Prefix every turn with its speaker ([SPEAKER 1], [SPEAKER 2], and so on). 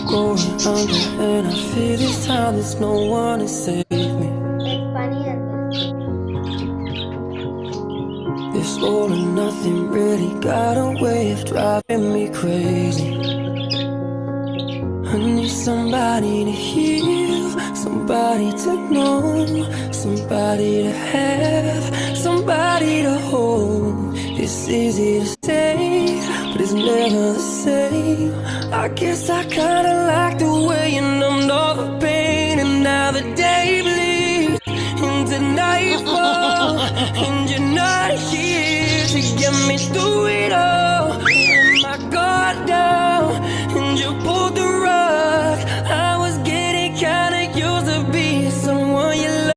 [SPEAKER 1] going under, and I fear this time there's no one to save me. This all or nothing really got a way of driving me crazy. I need somebody to heal, somebody to know, somebody to have, somebody to hold. It's easy to say, but it's never the same. I guess I kinda like the way you numbed all the pain, and now the day bleeds into nightfall, and